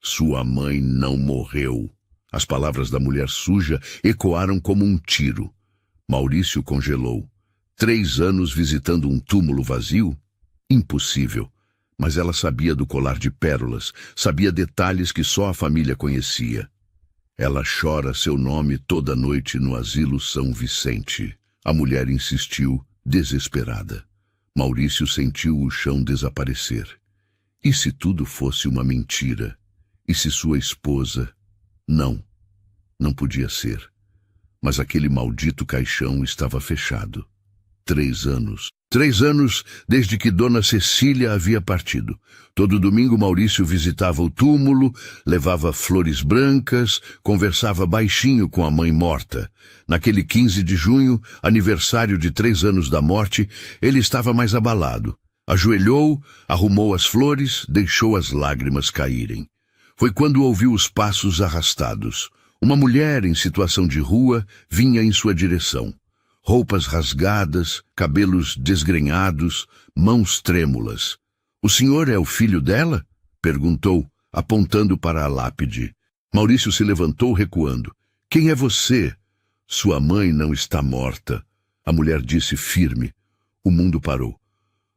Sua mãe não morreu. As palavras da mulher suja ecoaram como um tiro. Maurício congelou. 3 anos visitando um túmulo vazio? Impossível. Mas ela sabia do colar de pérolas, sabia detalhes que só a família conhecia. Ela chora seu nome toda noite no asilo São Vicente. A mulher insistiu, desesperada. Maurício sentiu o chão desaparecer. E se tudo fosse uma mentira? E se sua esposa... Não podia ser. Mas aquele maldito caixão estava fechado. 3 anos. 3 anos desde que Dona Cecília havia partido. Todo domingo Maurício visitava o túmulo, levava flores brancas, conversava baixinho com a mãe morta. Naquele 15 de junho, aniversário de 3 anos da morte, ele estava mais abalado. Ajoelhou, arrumou as flores, deixou as lágrimas caírem. Foi quando ouviu os passos arrastados. Uma mulher em situação de rua vinha em sua direção. Roupas rasgadas, cabelos desgrenhados, mãos trêmulas. "O senhor é o filho dela?" perguntou, apontando para a lápide. Maurício se levantou recuando. "Quem é você?" "Sua mãe não está morta," a mulher disse firme. O mundo parou.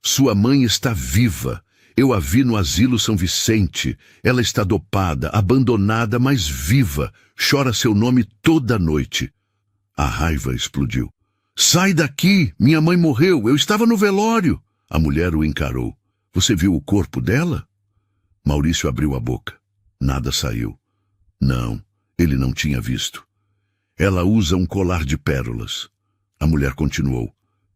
"Sua mãe está viva. Eu a vi no asilo São Vicente. Ela está dopada, abandonada, mas viva. Chora seu nome toda noite." A raiva explodiu. "Sai daqui! Minha mãe morreu! Eu estava no velório!" A mulher o encarou. "Você viu o corpo dela?" Maurício abriu a boca. Nada saiu. Não, ele não tinha visto. "Ela usa um colar de pérolas." A mulher continuou.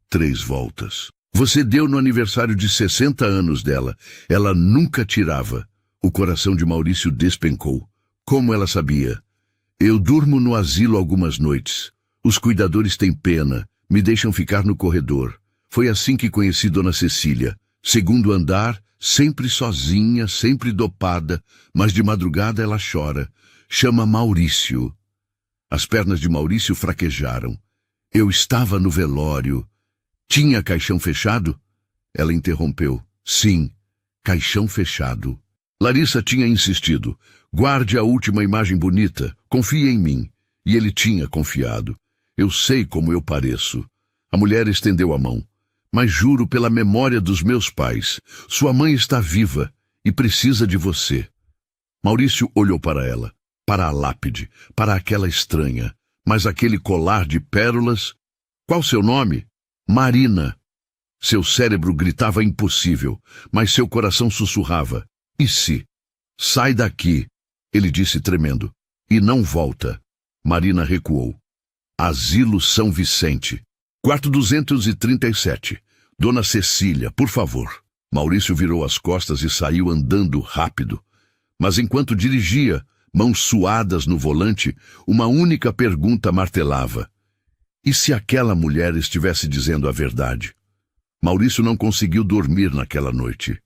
3 voltas. "Você deu no aniversário de 60 anos dela. Ela nunca tirava." O coração de Maurício despencou. Como ela sabia? "Eu durmo no asilo algumas noites. Os cuidadores têm pena. Me deixam ficar no corredor. Foi assim que conheci Dona Cecília. 2º andar, sempre sozinha, sempre dopada, mas de madrugada ela chora. Chama Maurício." As pernas de Maurício fraquejaram. "Eu estava no velório." "Tinha caixão fechado?" Ela interrompeu. "Sim, caixão fechado." Larissa tinha insistido. "Guarde a última imagem bonita. Confie em mim." E ele tinha confiado. "Eu sei como eu pareço." A mulher estendeu a mão. "Mas juro pela memória dos meus pais. Sua mãe está viva e precisa de você." Maurício olhou para ela, para a lápide, para aquela estranha. Mas aquele colar de pérolas... "Qual seu nome?" "Marina." Seu cérebro gritava impossível, mas seu coração sussurrava. "E se?" "Sai daqui," ele disse tremendo. "E não volta." Marina recuou. Asilo São Vicente. Quarto 237. "Dona Cecília, por favor." Maurício virou as costas e saiu andando rápido. Mas enquanto dirigia, mãos suadas no volante, uma única pergunta martelava. E se aquela mulher estivesse dizendo a verdade? Maurício não conseguiu dormir naquela noite.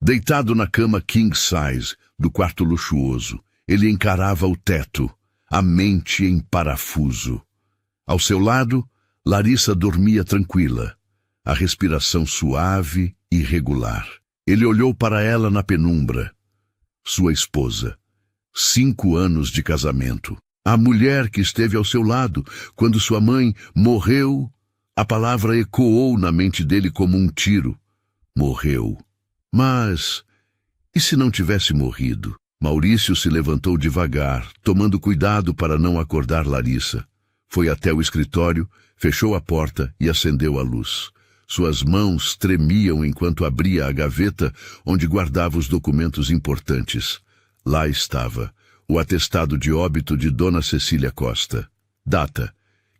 Deitado na cama king size do quarto luxuoso, ele encarava o teto, a mente em parafuso. Ao seu lado, Larissa dormia tranquila, a respiração suave e regular. Ele olhou para ela na penumbra. Sua esposa. 5 anos de casamento. A mulher que esteve ao seu lado quando sua mãe morreu. A palavra ecoou na mente dele como um tiro. Morreu. Mas, e se não tivesse morrido? Maurício se levantou devagar, tomando cuidado para não acordar Larissa. Foi até o escritório, fechou a porta e acendeu a luz. Suas mãos tremiam enquanto abria a gaveta onde guardava os documentos importantes. Lá estava, o atestado de óbito de Dona Cecília Costa. Data: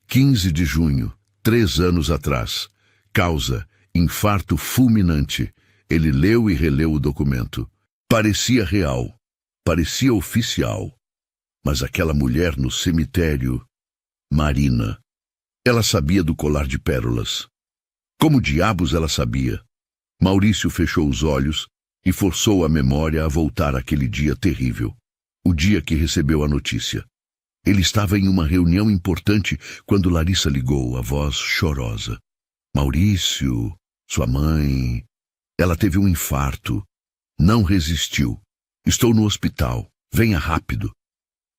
15 de junho, 3 anos atrás. Causa: infarto fulminante. Ele leu e releu o documento. Parecia real, parecia oficial. Mas aquela mulher no cemitério... Marina. Ela sabia do colar de pérolas. Como diabos ela sabia? Maurício fechou os olhos e forçou a memória a voltar àquele dia terrível. O dia que recebeu a notícia. Ele estava em uma reunião importante quando Larissa ligou, a voz chorosa. "Maurício, sua mãe... Ela teve um infarto. Não resistiu. Estou no hospital. Venha rápido.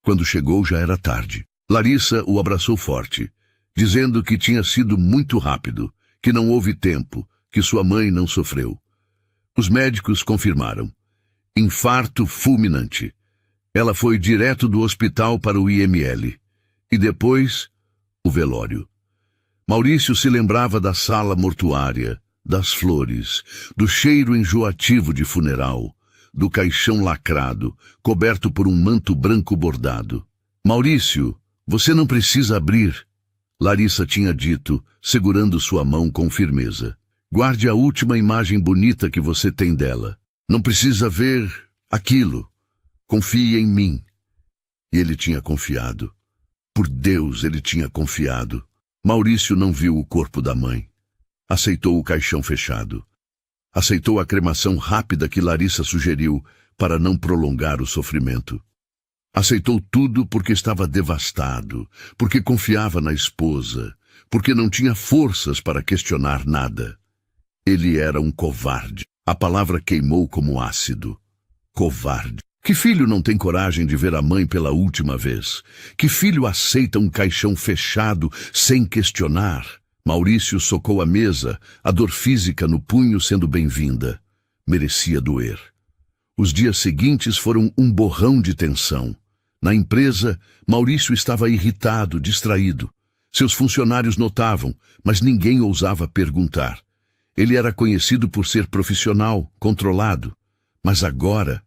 Quando chegou, já era tarde. Larissa o abraçou forte, dizendo que tinha sido muito rápido, que não houve tempo, que sua mãe não sofreu. Os médicos confirmaram. Infarto fulminante. Ela foi direto do hospital para o IML. E depois, o velório. Maurício se lembrava da sala mortuária, das flores, do cheiro enjoativo de funeral, do caixão lacrado, coberto por um manto branco bordado. Maurício, você não precisa abrir, Larissa tinha dito, segurando sua mão com firmeza. Guarde a última imagem bonita que você tem dela. Não precisa ver aquilo. Confie em mim. E ele tinha confiado. Por Deus, ele tinha confiado. Maurício não viu o corpo da mãe. Aceitou o caixão fechado. Aceitou a cremação rápida que Larissa sugeriu para não prolongar o sofrimento. Aceitou tudo porque estava devastado, porque confiava na esposa, porque não tinha forças para questionar nada. Ele era um covarde. A palavra queimou como ácido. Covarde. Que filho não tem coragem de ver a mãe pela última vez? Que filho aceita um caixão fechado sem questionar? Maurício socou a mesa, a dor física no punho sendo bem-vinda. Merecia doer. Os dias seguintes foram um borrão de tensão. Na empresa, Maurício estava irritado, distraído. Seus funcionários notavam, mas ninguém ousava perguntar. Ele era conhecido por ser profissional, controlado. Mas agora,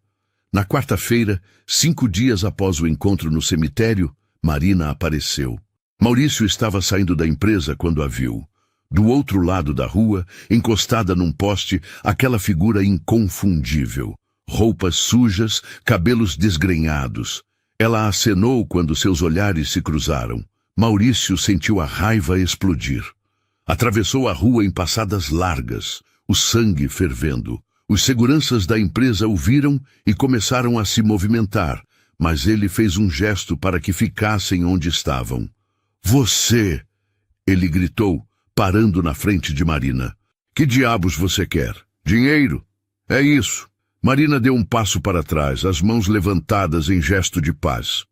na quarta-feira, 5 dias após o encontro no cemitério, Marina apareceu. Maurício estava saindo da empresa quando a viu. Do outro lado da rua, encostada num poste, aquela figura inconfundível. Roupas sujas, cabelos desgrenhados. Ela acenou quando seus olhares se cruzaram. Maurício sentiu a raiva explodir. Atravessou a rua em passadas largas, o sangue fervendo. Os seguranças da empresa o viram e começaram a se movimentar, mas ele fez um gesto para que ficassem onde estavam. Você! Ele gritou, parando na frente de Marina. Que diabos você quer? Dinheiro? É isso. Marina deu um passo para trás, as mãos levantadas em gesto de paz.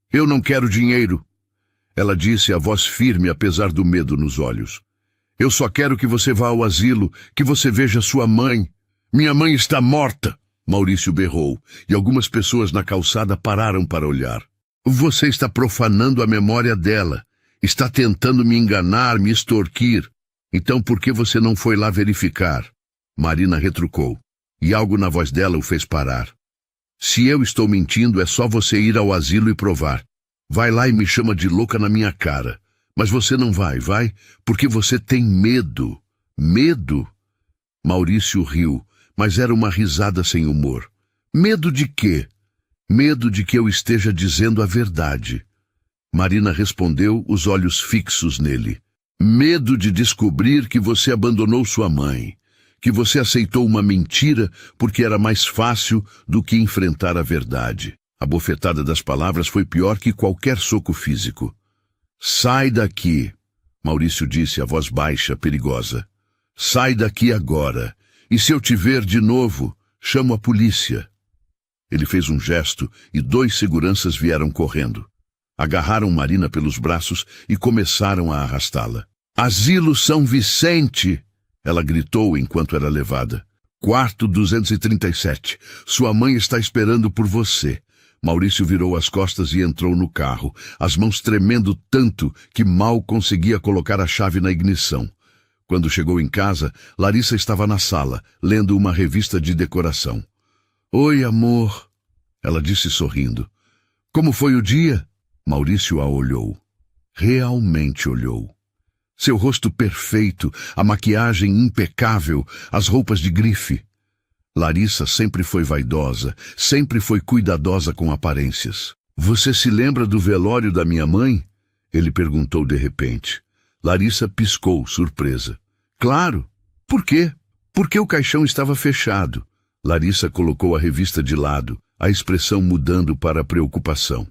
Eu não quero dinheiro, ela disse, a voz firme apesar do medo nos olhos. Eu só quero que você vá ao asilo, que você veja sua mãe. Minha mãe está morta, Maurício berrou, e algumas pessoas na calçada pararam para olhar. Você está profanando a memória dela. Está tentando me enganar, me extorquir. Então por que você não foi lá verificar? Marina retrucou. E algo na voz dela o fez parar. Se eu estou mentindo, é só você ir ao asilo e provar. Vai lá e me chama de louca na minha cara. Mas você não vai, porque você tem medo. Medo? Maurício riu, mas era uma risada sem humor. Medo de quê? Medo de que eu esteja dizendo a verdade. Marina respondeu, os olhos fixos nele. Medo de descobrir que você abandonou sua mãe. Que você aceitou uma mentira porque era mais fácil do que enfrentar a verdade. A bofetada das palavras foi pior que qualquer soco físico. Sai daqui, Maurício disse, a voz baixa, perigosa. Sai daqui agora, e se eu te ver de novo, chamo a polícia. Ele fez um gesto e 2 seguranças vieram correndo. Agarraram Marina pelos braços e começaram a arrastá-la. Asilo São Vicente! Ela gritou enquanto era levada. Quarto 237. Sua mãe está esperando por você. Maurício virou as costas e entrou no carro, as mãos tremendo tanto que mal conseguia colocar a chave na ignição. Quando chegou em casa, Larissa estava na sala, lendo uma revista de decoração. Oi, amor, ela disse sorrindo. Como foi o dia? Maurício a olhou. Realmente olhou. Seu rosto perfeito, a maquiagem impecável, as roupas de grife. Larissa sempre foi vaidosa, sempre foi cuidadosa com aparências. Você se lembra do velório da minha mãe? Ele perguntou de repente. Larissa piscou, surpresa. Claro. Por quê? Porque o caixão estava fechado. Larissa colocou a revista de lado, a expressão mudando para preocupação.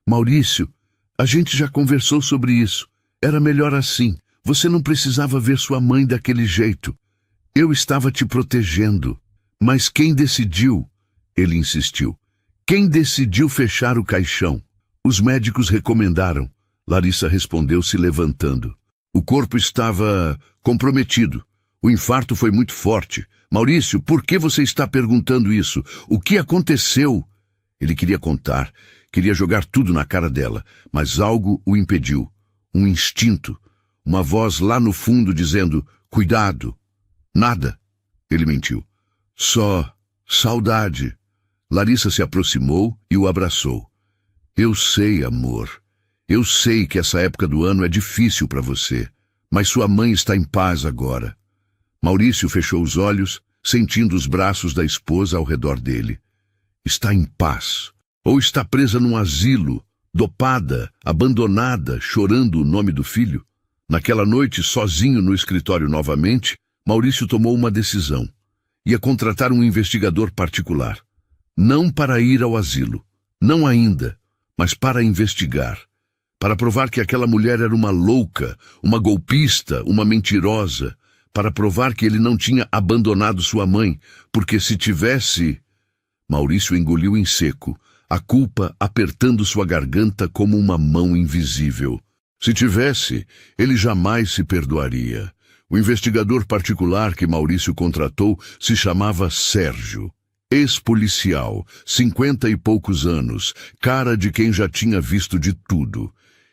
Maurício, a gente já conversou sobre isso. Era melhor assim. Você não precisava ver sua mãe daquele jeito. Eu estava te protegendo. Mas quem decidiu? Ele insistiu. Quem decidiu fechar o caixão? Os médicos recomendaram. Larissa respondeu se levantando. O corpo estava comprometido. O infarto foi muito forte. Maurício, por que você está perguntando isso? O que aconteceu? Ele queria contar, queria jogar tudo na cara dela, mas algo o impediu. Um instinto, uma voz lá no fundo dizendo, cuidado. Nada. Ele mentiu. Só saudade. Larissa se aproximou e o abraçou. Eu sei, amor. Eu sei que essa época do ano é difícil para você, mas sua mãe está em paz agora. Maurício fechou os olhos, sentindo os braços da esposa ao redor dele. Está em paz. Ou está presa num asilo, dopada, abandonada, chorando o nome do filho? Naquela noite, sozinho no escritório novamente, Maurício tomou uma decisão. Ia contratar um investigador particular. Não para ir ao asilo. Não ainda, mas para investigar. Para provar que aquela mulher era uma louca, uma golpista, uma mentirosa. Para provar que ele não tinha abandonado sua mãe, porque se tivesse... Maurício engoliu em seco, a culpa apertando sua garganta como uma mão invisível. Se tivesse, ele jamais se perdoaria. O investigador particular que Maurício contratou se chamava Sérgio. Ex-policial, 50 e poucos anos, cara de quem já tinha visto de tudo.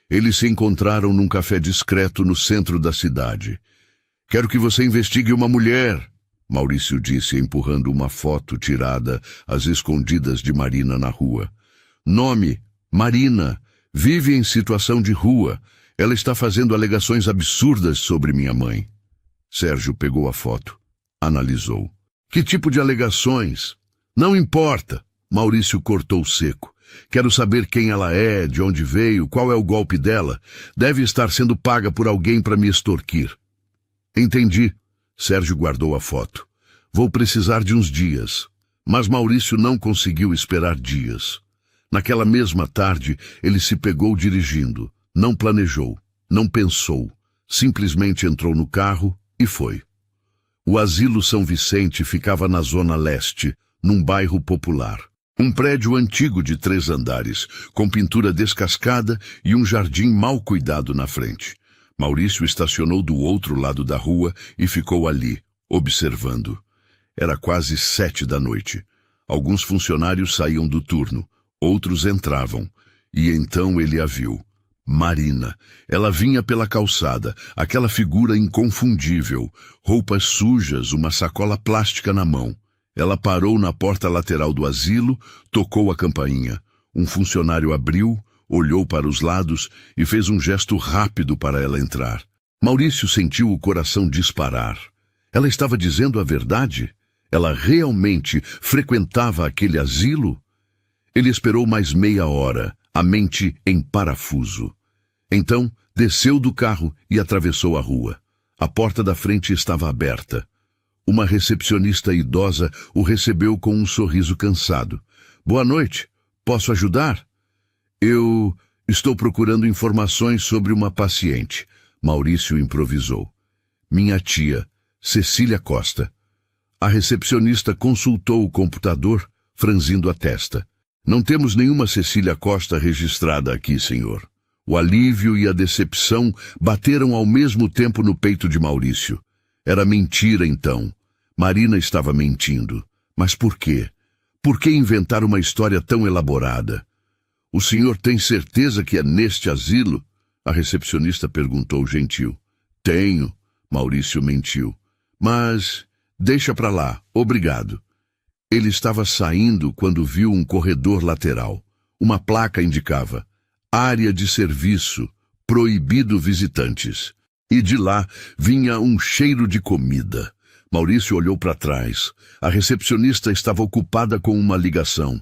Eles se encontraram num café discreto no centro da cidade. Quero que você investigue uma mulher, Maurício disse, empurrando uma foto tirada às escondidas de Marina na rua. Nome, Marina, vive em situação de rua. Ela está fazendo alegações absurdas sobre minha mãe. Sérgio pegou a foto, analisou. Que tipo de alegações? Não importa, Maurício cortou seco. Quero saber quem ela é, de onde veio, qual é o golpe dela. Deve estar sendo paga por alguém para me extorquir. Entendi. Sérgio guardou a foto. Vou precisar de uns dias. Mas Maurício não conseguiu esperar dias. Naquela mesma tarde, ele se pegou dirigindo. Não planejou, não pensou. Simplesmente entrou no carro e foi. O Asilo São Vicente ficava na Zona Leste, num bairro popular. Um prédio antigo de 3 andares, com pintura descascada e um jardim mal cuidado na frente. Maurício estacionou do outro lado da rua e ficou ali, observando. Era quase 7 da noite. Alguns funcionários saíam do turno, outros entravam. E então ele a viu. Marina. Ela vinha pela calçada, aquela figura inconfundível, roupas sujas, uma sacola plástica na mão. Ela parou na porta lateral do asilo, tocou a campainha. Um funcionário abriu, olhou para os lados e fez um gesto rápido para ela entrar. Maurício sentiu o coração disparar. Ela estava dizendo a verdade? Ela realmente frequentava aquele asilo? Ele esperou mais meia hora, a mente em parafuso. Então, desceu do carro e atravessou a rua. A porta da frente estava aberta. Uma recepcionista idosa o recebeu com um sorriso cansado. Boa noite. Posso ajudar? Eu estou procurando informações sobre uma paciente. Maurício improvisou. Minha tia, Cecília Costa. A recepcionista consultou o computador, franzindo a testa. Não temos nenhuma Cecília Costa registrada aqui, senhor. O alívio e a decepção bateram ao mesmo tempo no peito de Maurício. Era mentira, então. Marina estava mentindo. Mas por quê? Por que inventar uma história tão elaborada? O senhor tem certeza que é neste asilo? A recepcionista perguntou gentil. Tenho, Maurício mentiu. Mas deixa pra lá, obrigado. Ele estava saindo quando viu um corredor lateral. Uma placa indicava: área de serviço, proibido visitantes. E de lá vinha um cheiro de comida. Maurício olhou para trás. A recepcionista estava ocupada com uma ligação.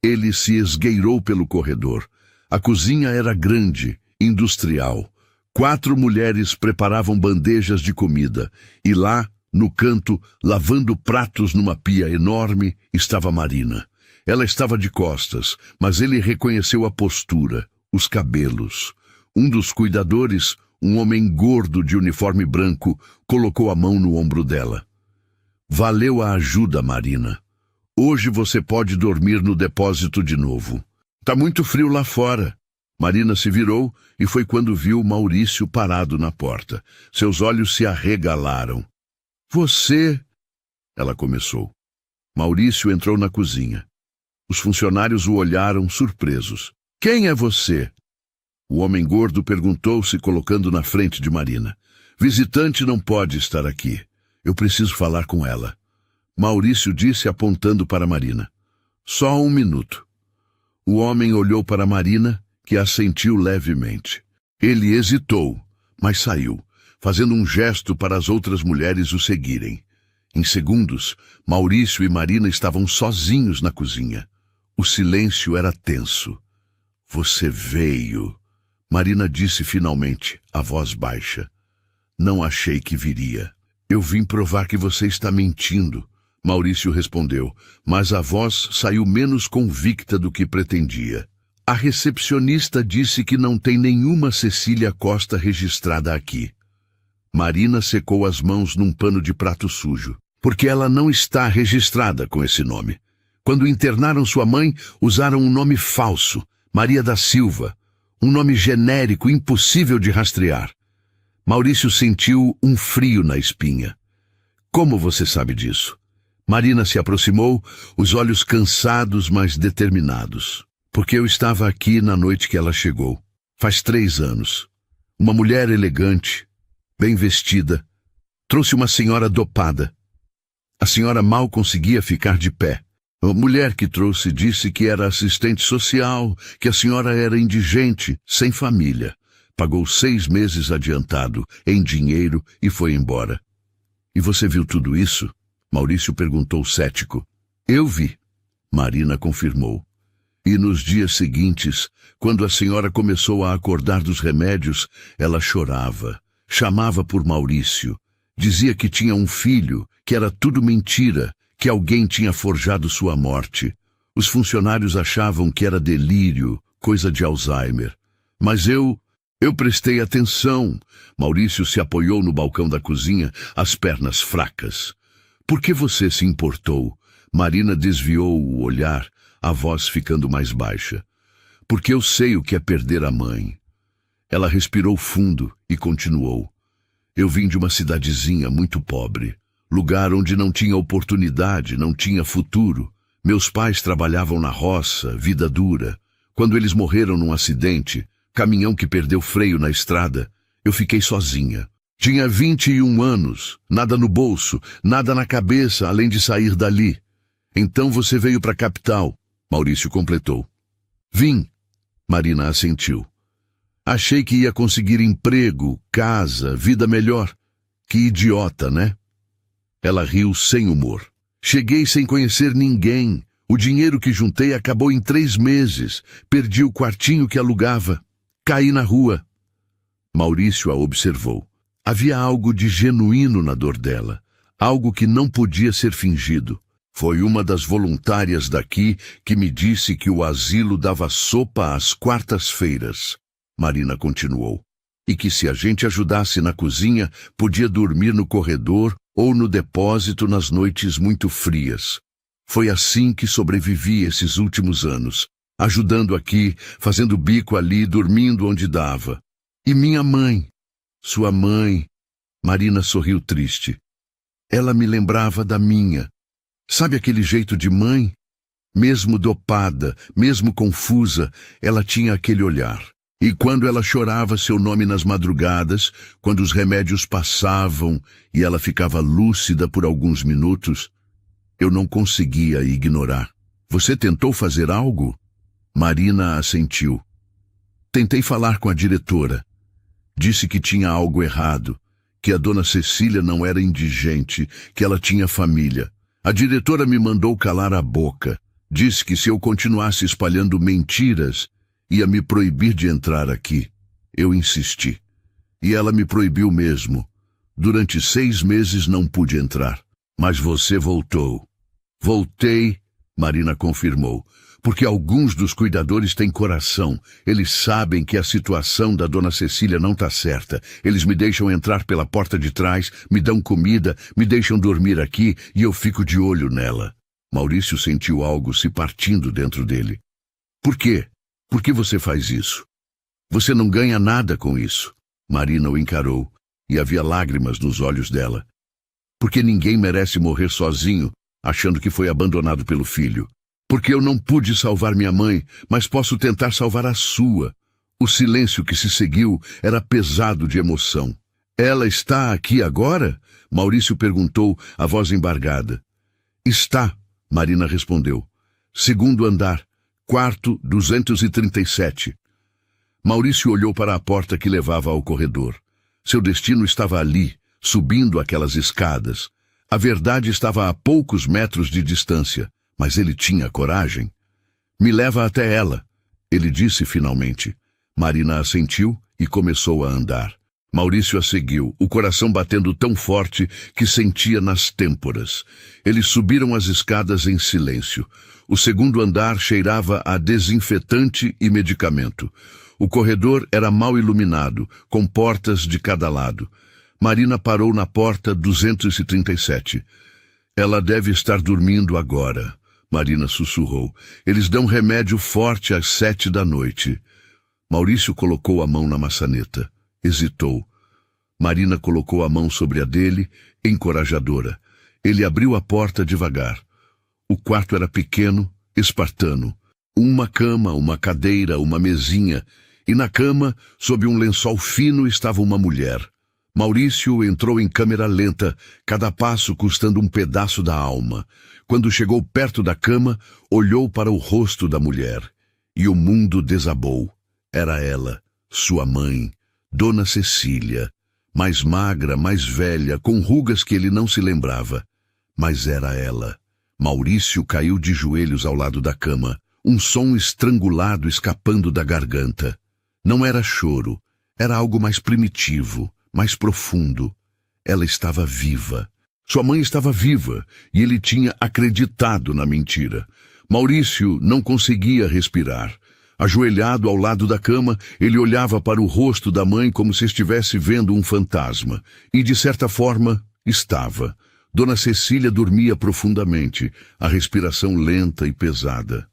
Ele se esgueirou pelo corredor. A cozinha era grande, industrial. 4 mulheres preparavam bandejas de comida. E lá, no canto, lavando pratos numa pia enorme, estava Marina. Ela estava de costas, mas ele reconheceu a postura, os cabelos. Um dos cuidadores, um homem gordo de uniforme branco, colocou a mão no ombro dela. Valeu a ajuda, Marina. Hoje você pode dormir no depósito de novo. Tá muito frio lá fora. Marina se virou e foi quando viu Maurício parado na porta. Seus olhos se arregalaram. Você... Ela começou. Maurício entrou na cozinha. Os funcionários o olharam surpresos. Quem é você? O homem gordo perguntou, se colocando na frente de Marina. Visitante não pode estar aqui. Eu preciso falar com ela. Maurício disse, apontando para Marina. Só 1 minuto. O homem olhou para Marina, que assentiu levemente. Ele hesitou, mas saiu, fazendo um gesto para as outras mulheres o seguirem. Em segundos, Maurício e Marina estavam sozinhos na cozinha. O silêncio era tenso. Você veio, Marina disse finalmente, a voz baixa. Não achei que viria. Eu vim provar que você está mentindo, Maurício respondeu, mas a voz saiu menos convicta do que pretendia. A recepcionista disse que não tem nenhuma Cecília Costa registrada aqui. Marina secou as mãos num pano de prato sujo, porque ela não está registrada com esse nome. Quando internaram sua mãe, usaram um nome falso, Maria da Silva, um nome genérico impossível de rastrear. Maurício sentiu um frio na espinha. Como você sabe disso? Marina se aproximou, os olhos cansados, mas determinados. Porque eu estava aqui na noite que ela chegou. Faz 3 anos. Uma mulher elegante, bem vestida, trouxe uma senhora dopada. A senhora mal conseguia ficar de pé. A mulher que trouxe disse que era assistente social, que a senhora era indigente, sem família. Pagou 6 meses adiantado, em dinheiro, e foi embora. E você viu tudo isso? Maurício perguntou cético. Eu vi, Marina confirmou. E nos dias seguintes, quando a senhora começou a acordar dos remédios, ela chorava, chamava por Maurício, dizia que tinha um filho, que era tudo mentira, que alguém tinha forjado sua morte. Os funcionários achavam que era delírio, coisa de Alzheimer. Mas eu prestei atenção. Maurício se apoiou no balcão da cozinha, as pernas fracas. Por que você se importou? Marina desviou o olhar, a voz ficando mais baixa. Porque eu sei o que é perder a mãe. Ela respirou fundo e continuou. Eu vim de uma cidadezinha muito pobre. Lugar onde não tinha oportunidade, não tinha futuro. Meus pais trabalhavam na roça, vida dura. Quando eles morreram num acidente, caminhão que perdeu freio na estrada, eu fiquei sozinha. Tinha 21 anos, nada no bolso, nada na cabeça, além de sair dali. Então você veio para a capital, Maurício completou. Vim, Marina assentiu. Achei que ia conseguir emprego, casa, vida melhor. Que idiota, né? Ela riu sem humor. Cheguei sem conhecer ninguém. O dinheiro que juntei acabou em 3 meses. Perdi o quartinho que alugava. Caí na rua. Maurício a observou. Havia algo de genuíno na dor dela. Algo que não podia ser fingido. Foi uma das voluntárias daqui que me disse que o asilo dava sopa às quartas-feiras. Marina continuou. E que se a gente ajudasse na cozinha, podia dormir no corredor ou no depósito nas noites muito frias. Foi assim que sobrevivi esses últimos anos, ajudando aqui, fazendo bico ali, dormindo onde dava. E minha mãe, sua mãe, Marina sorriu triste. Ela me lembrava da minha. Sabe aquele jeito de mãe? Mesmo dopada, mesmo confusa, ela tinha aquele olhar. E quando ela chorava seu nome nas madrugadas, quando os remédios passavam e ela ficava lúcida por alguns minutos, eu não conseguia ignorar. Você tentou fazer algo? Marina assentiu. Tentei falar com a diretora. Disse que tinha algo errado, que a dona Cecília não era indigente, que ela tinha família. A diretora me mandou calar a boca. Disse que se eu continuasse espalhando mentiras, ia me proibir de entrar aqui. Eu insisti. E ela me proibiu mesmo. Durante 6 meses não pude entrar. Mas você voltou. Voltei, Marina confirmou, porque alguns dos cuidadores têm coração. Eles sabem que a situação da dona Cecília não está certa. Eles me deixam entrar pela porta de trás, me dão comida, me deixam dormir aqui e eu fico de olho nela. Maurício sentiu algo se partindo dentro dele. Por quê? Por que você faz isso? Você não ganha nada com isso. Marina o encarou, e havia lágrimas nos olhos dela. Porque ninguém merece morrer sozinho, achando que foi abandonado pelo filho. Porque eu não pude salvar minha mãe, mas posso tentar salvar a sua. O silêncio que se seguiu era pesado de emoção. Ela está aqui agora? Maurício perguntou, a voz embargada. Está, Marina respondeu. Segundo andar, quarto 237. Maurício olhou para a porta que levava ao corredor. Seu destino estava ali, subindo aquelas escadas. A verdade estava a poucos metros de distância, mas ele tinha coragem. Me leva até ela, ele disse finalmente. Marina assentiu e começou a andar. Maurício a seguiu, o coração batendo tão forte que sentia nas têmporas. Eles subiram as escadas em silêncio. O segundo andar cheirava a desinfetante e medicamento. O corredor era mal iluminado, com portas de cada lado. Marina parou na porta 237. Ela deve estar dormindo agora, Marina sussurrou. Eles dão remédio forte às 7 da noite. Maurício colocou a mão na maçaneta. Hesitou. Marina colocou a mão sobre a dele, encorajadora. Ele abriu a porta devagar. O quarto era pequeno, espartano. Uma cama, uma cadeira, uma mesinha. E na cama, sob um lençol fino, estava uma mulher. Maurício entrou em câmera lenta, cada passo custando um pedaço da alma. Quando chegou perto da cama, olhou para o rosto da mulher. E o mundo desabou. Era ela, sua mãe, Dona Cecília, mais magra, mais velha, com rugas que ele não se lembrava. Mas era ela. Maurício caiu de joelhos ao lado da cama, um som estrangulado escapando da garganta. Não era choro, era algo mais primitivo, mais profundo. Ela estava viva. Sua mãe estava viva, e ele tinha acreditado na mentira. Maurício não conseguia respirar. Ajoelhado ao lado da cama, ele olhava para o rosto da mãe como se estivesse vendo um fantasma. E, de certa forma, estava. Dona Cecília dormia profundamente, a respiração lenta e pesada.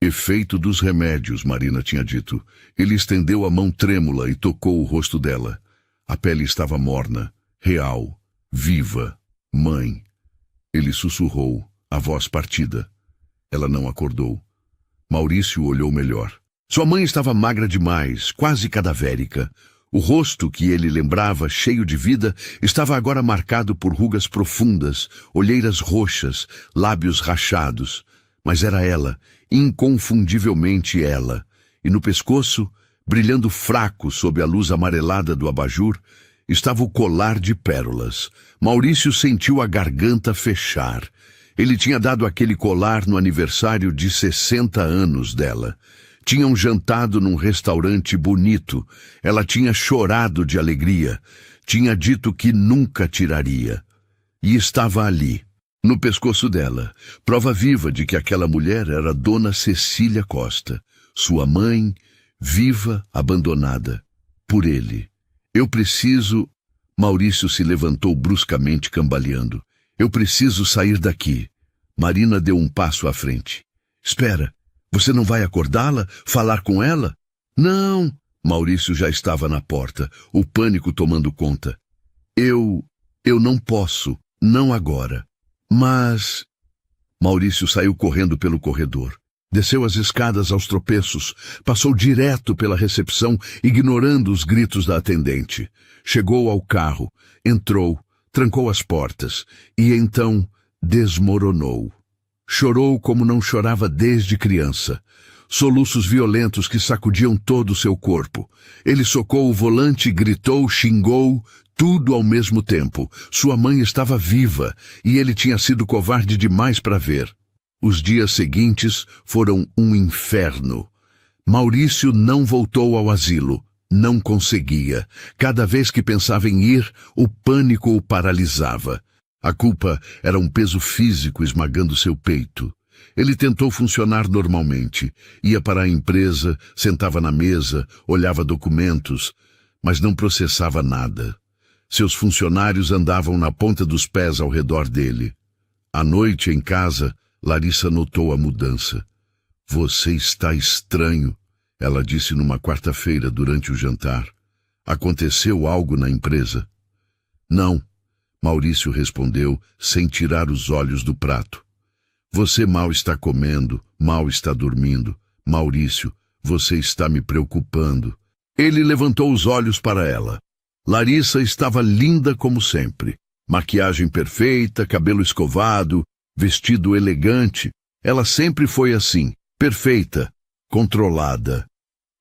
Efeito dos remédios, Marina tinha dito. Ele estendeu a mão trêmula e tocou o rosto dela. A pele estava morna, real, viva. Mãe. Ele sussurrou, a voz partida. Ela não acordou. Maurício olhou melhor. Sua mãe estava magra demais, quase cadavérica. O rosto, que ele lembrava, cheio de vida, estava agora marcado por rugas profundas, olheiras roxas, lábios rachados. Mas era ela, inconfundivelmente ela. E no pescoço, brilhando fraco sob a luz amarelada do abajur, estava o colar de pérolas. Maurício sentiu a garganta fechar. Ele tinha dado aquele colar no aniversário de 60 anos dela. Tinham jantado num restaurante bonito. Ela tinha chorado de alegria. Tinha dito que nunca tiraria. E estava ali, no pescoço dela, prova viva de que aquela mulher era Dona Cecília Costa, sua mãe, viva, abandonada, por ele. Eu preciso... Maurício se levantou bruscamente, cambaleando. Eu preciso sair daqui. Marina deu um passo à frente. Espera, você não vai acordá-la? Falar com ela? Não. Maurício já estava na porta, o pânico tomando conta. Eu não posso, não agora. Mas... Maurício saiu correndo pelo corredor. Desceu as escadas aos tropeços, passou direto pela recepção, ignorando os gritos da atendente. Chegou ao carro, entrou, trancou as portas e então desmoronou. Chorou como não chorava desde criança. Soluços violentos que sacudiam todo o seu corpo. Ele socou o volante, gritou, xingou, tudo ao mesmo tempo. Sua mãe estava viva e ele tinha sido covarde demais para ver. Os dias seguintes foram um inferno. Maurício não voltou ao asilo. Não conseguia. Cada vez que pensava em ir, o pânico o paralisava. A culpa era um peso físico esmagando seu peito. Ele tentou funcionar normalmente. Ia para a empresa, sentava na mesa, olhava documentos, mas não processava nada. Seus funcionários andavam na ponta dos pés ao redor dele. À noite, em casa, Larissa notou a mudança. Você está estranho, ela disse numa quarta-feira durante o jantar. Aconteceu algo na empresa? Não, Maurício respondeu, sem tirar os olhos do prato. Você mal está comendo, mal está dormindo. Maurício, você está me preocupando. Ele levantou os olhos para ela. Larissa estava linda como sempre. Maquiagem perfeita, cabelo escovado, vestido elegante. Ela sempre foi assim, perfeita, controlada.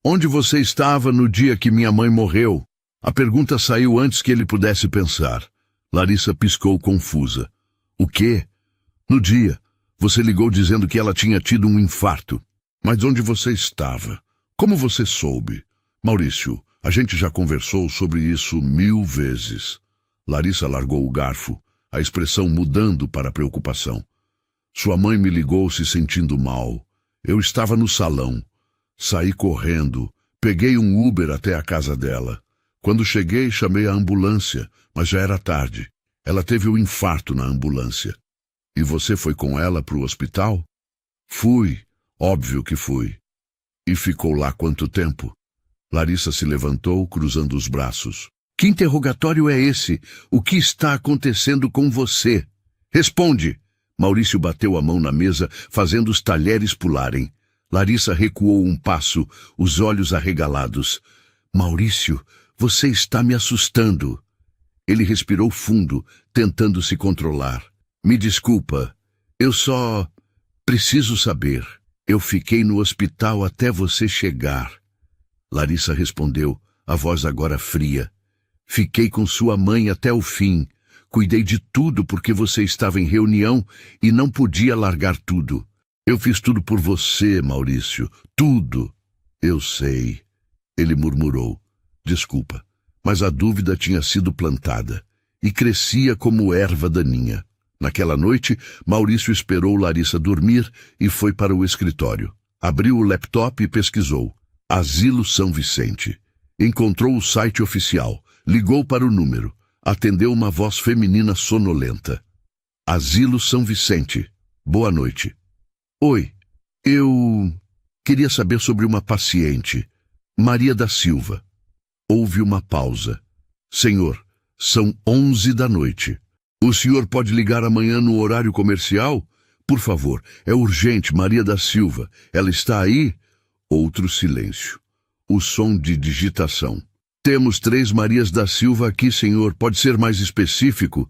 Onde você estava no dia que minha mãe morreu? A pergunta saiu antes que ele pudesse pensar. Larissa piscou confusa. O quê? No dia, você ligou dizendo que ela tinha tido um infarto. Mas onde você estava? Como você soube? Maurício, a gente já conversou sobre isso 1000 vezes. Larissa largou o garfo, a expressão mudando para preocupação. Sua mãe me ligou se sentindo mal. Eu estava no salão. Saí correndo, peguei um Uber até a casa dela. Quando cheguei, chamei a ambulância, mas já era tarde. Ela teve um infarto na ambulância. E você foi com ela para o hospital? Fui, óbvio que fui. E ficou lá quanto tempo? Larissa se levantou, cruzando os braços. Que interrogatório é esse? O que está acontecendo com você? Responde! Maurício bateu a mão na mesa, fazendo os talheres pularem. Larissa recuou um passo, os olhos arregalados. Maurício, você está me assustando. Ele respirou fundo, tentando se controlar. Me desculpa, eu só preciso saber. Eu fiquei no hospital até você chegar. Larissa respondeu, a voz agora fria. Fiquei com sua mãe até o fim. Cuidei de tudo porque você estava em reunião e não podia largar tudo. Eu fiz tudo por você, Maurício. Tudo. Eu sei. Ele murmurou. Desculpa, mas a dúvida tinha sido plantada e crescia como erva daninha. Naquela noite, Maurício esperou Larissa dormir e foi para o escritório. Abriu o laptop e pesquisou. Asilo São Vicente. Encontrou o site oficial. Ligou para o número. Atendeu uma voz feminina sonolenta. Asilo São Vicente. Boa noite. Oi, eu queria saber sobre uma paciente. Maria da Silva. Houve uma pausa. Senhor, são 11 da noite. O senhor pode ligar amanhã no horário comercial? Por favor, é urgente, Maria da Silva. Ela está aí? Outro silêncio. O som de digitação. Temos 3 Marias da Silva aqui, senhor. Pode ser mais específico?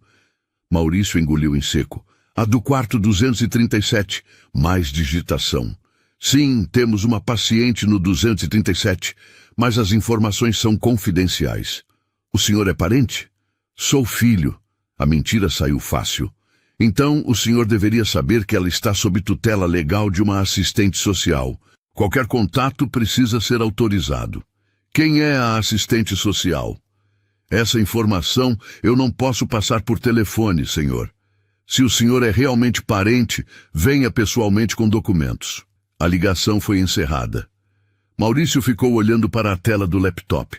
Maurício engoliu em seco. A do quarto 237. Mais digitação. Sim, temos uma paciente no 237, mas as informações são confidenciais. O senhor é parente? Sou filho. A mentira saiu fácil. Então, o senhor deveria saber que ela está sob tutela legal de uma assistente social. Qualquer contato precisa ser autorizado. Quem é a assistente social? Essa informação eu não posso passar por telefone, senhor. Se o senhor é realmente parente, venha pessoalmente com documentos. A ligação foi encerrada. Maurício ficou olhando para a tela do laptop.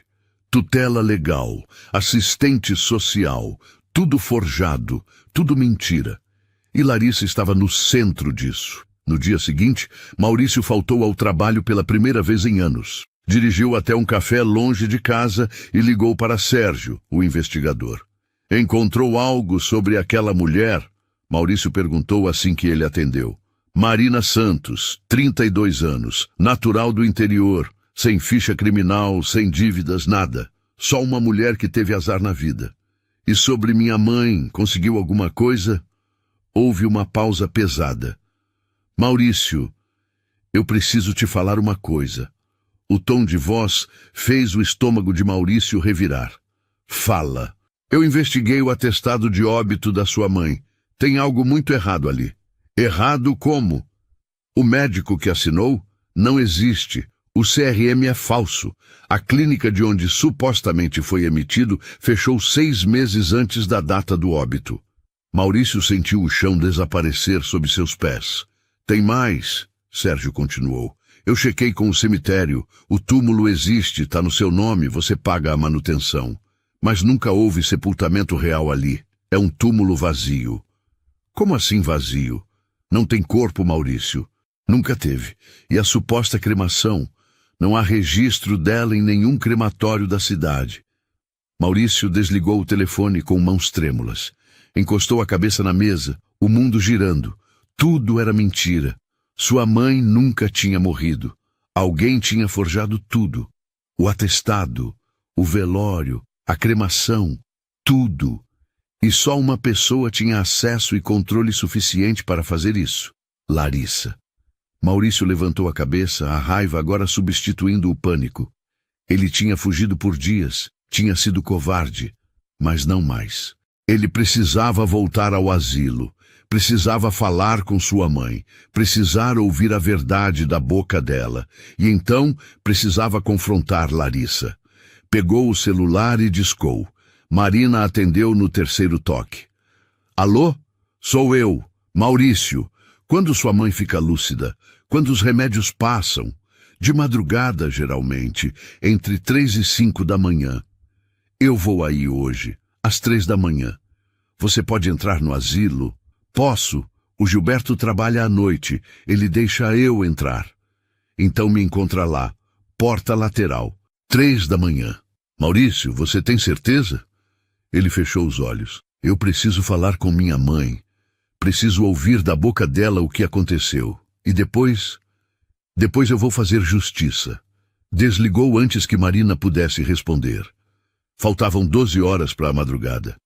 Tutela legal, assistente social, tudo forjado, tudo mentira. E Larissa estava no centro disso. No dia seguinte, Maurício faltou ao trabalho pela primeira vez em anos. Dirigiu até um café longe de casa e ligou para Sérgio, o investigador. Encontrou algo sobre aquela mulher? Maurício perguntou assim que ele atendeu. Marina Santos, 32 anos, natural do interior, sem ficha criminal, sem dívidas, nada. Só uma mulher que teve azar na vida. E sobre minha mãe, conseguiu alguma coisa? Houve uma pausa pesada. Maurício, eu preciso te falar uma coisa. O tom de voz fez o estômago de Maurício revirar. Fala. Eu investiguei o atestado de óbito da sua mãe. Tem algo muito errado ali. Errado como? O médico que assinou não existe. O CRM é falso. A clínica de onde supostamente foi emitido fechou 6 meses antes da data do óbito. Maurício sentiu o chão desaparecer sob seus pés. Tem mais, Sérgio continuou. Eu chequei com o cemitério. O túmulo existe, está no seu nome, você paga a manutenção. Mas nunca houve sepultamento real ali. É um túmulo vazio. Como assim vazio? Não tem corpo, Maurício. Nunca teve. E a suposta cremação? Não há registro dela em nenhum crematório da cidade. Maurício desligou o telefone com mãos trêmulas. Encostou a cabeça na mesa, o mundo girando. Tudo era mentira. Sua mãe nunca tinha morrido. Alguém tinha forjado tudo. O atestado, o velório, a cremação, tudo. E só uma pessoa tinha acesso e controle suficiente para fazer isso. Larissa. Maurício levantou a cabeça, a raiva agora substituindo o pânico. Ele tinha fugido por dias, tinha sido covarde, mas não mais. Ele precisava voltar ao asilo, precisava falar com sua mãe, precisar ouvir a verdade da boca dela, e então precisava confrontar Larissa. Pegou o celular e discou. Marina atendeu no terceiro toque. Alô? Sou eu, Maurício. Quando sua mãe fica lúcida? Quando os remédios passam? De madrugada, geralmente, entre 3 e 5 da manhã. Eu vou aí hoje, às 3 da manhã. Você pode entrar no asilo? Posso. O Gilberto trabalha à noite. Ele deixa eu entrar. Então me encontra lá. Porta lateral. 3 da manhã. Maurício, você tem certeza? Ele fechou os olhos. Eu preciso falar com minha mãe. Preciso ouvir da boca dela o que aconteceu. E depois eu vou fazer justiça. Desligou antes que Marina pudesse responder. Faltavam 12 horas para a madrugada.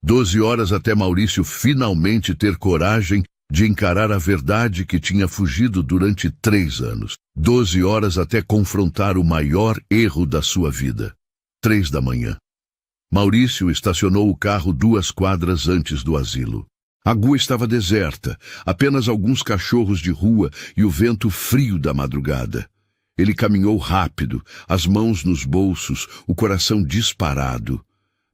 12 horas até Maurício finalmente ter coragem de encarar a verdade que tinha fugido durante 3 anos. 12 horas até confrontar o maior erro da sua vida. 3 da manhã. Maurício estacionou o carro 2 quadras antes do asilo. A rua estava deserta, apenas alguns cachorros de rua e o vento frio da madrugada. Ele caminhou rápido, as mãos nos bolsos, o coração disparado.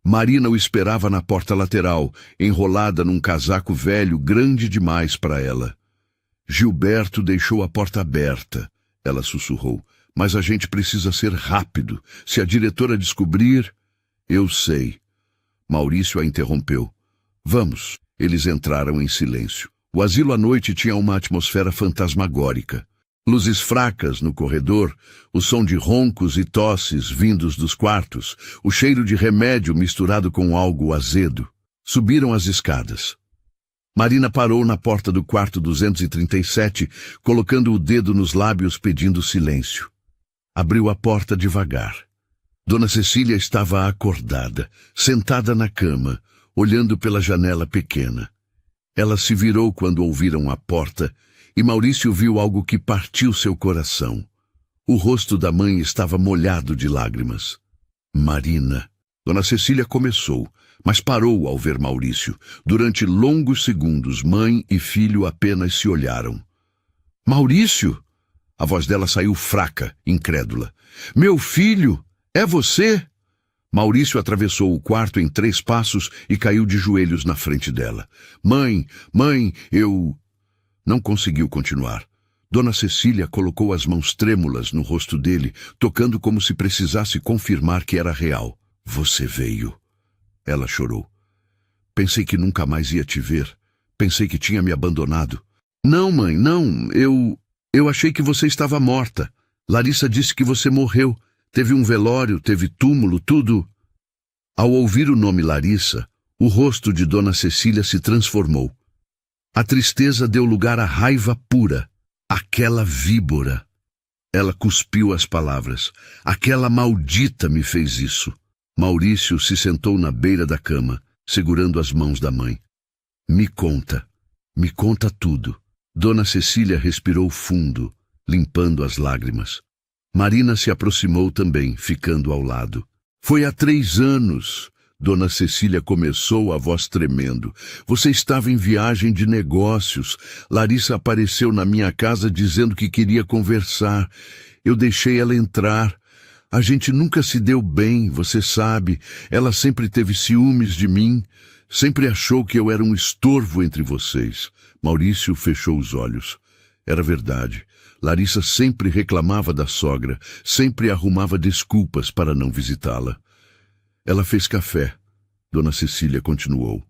Marina o esperava na porta lateral, enrolada num casaco velho grande demais para ela. Gilberto deixou a porta aberta, ela sussurrou. Mas a gente precisa ser rápido. Se a diretora descobrir... Eu sei. Maurício a interrompeu. Vamos. Eles entraram em silêncio. O asilo à noite tinha uma atmosfera fantasmagórica. Luzes fracas no corredor, o som de roncos e tosses vindos dos quartos, o cheiro de remédio misturado com algo azedo. Subiram as escadas. Marina parou na porta do quarto 237, colocando o dedo nos lábios pedindo silêncio. Abriu a porta devagar. Dona Cecília estava acordada, sentada na cama, olhando pela janela pequena. Ela se virou quando ouviram a porta e Maurício viu algo que partiu seu coração. O rosto da mãe estava molhado de lágrimas. Marina. Dona Cecília começou, mas parou ao ver Maurício. Durante longos segundos, mãe e filho apenas se olharam. Maurício! A voz dela saiu fraca, incrédula. Meu filho! É você? Maurício atravessou o quarto em 3 passos e caiu de joelhos na frente dela. Mãe, eu... Não conseguiu continuar. Dona Cecília colocou as mãos trêmulas no rosto dele, tocando como se precisasse confirmar que era real. Você veio. Ela chorou. Pensei que nunca mais ia te ver. Pensei que tinha me abandonado. Não, mãe, não. Eu achei que você estava morta. Larissa disse que você morreu. Teve um velório, teve túmulo, tudo. Ao ouvir o nome Larissa, o rosto de Dona Cecília se transformou. A tristeza deu lugar à raiva pura. Aquela víbora. Ela cuspiu as palavras. Aquela maldita me fez isso. Maurício se sentou na beira da cama, segurando as mãos da mãe. Me conta tudo. Dona Cecília respirou fundo, limpando as lágrimas. Marina se aproximou também, ficando ao lado. Foi há 3 anos. Dona Cecília começou, a voz tremendo. Você estava em viagem de negócios. Larissa apareceu na minha casa dizendo que queria conversar. Eu deixei ela entrar. A gente nunca se deu bem, você sabe. Ela sempre teve ciúmes de mim. Sempre achou que eu era um estorvo entre vocês. Maurício fechou os olhos. Era verdade. Larissa sempre reclamava da sogra, sempre arrumava desculpas para não visitá-la. Ela fez café. Dona Cecília continuou.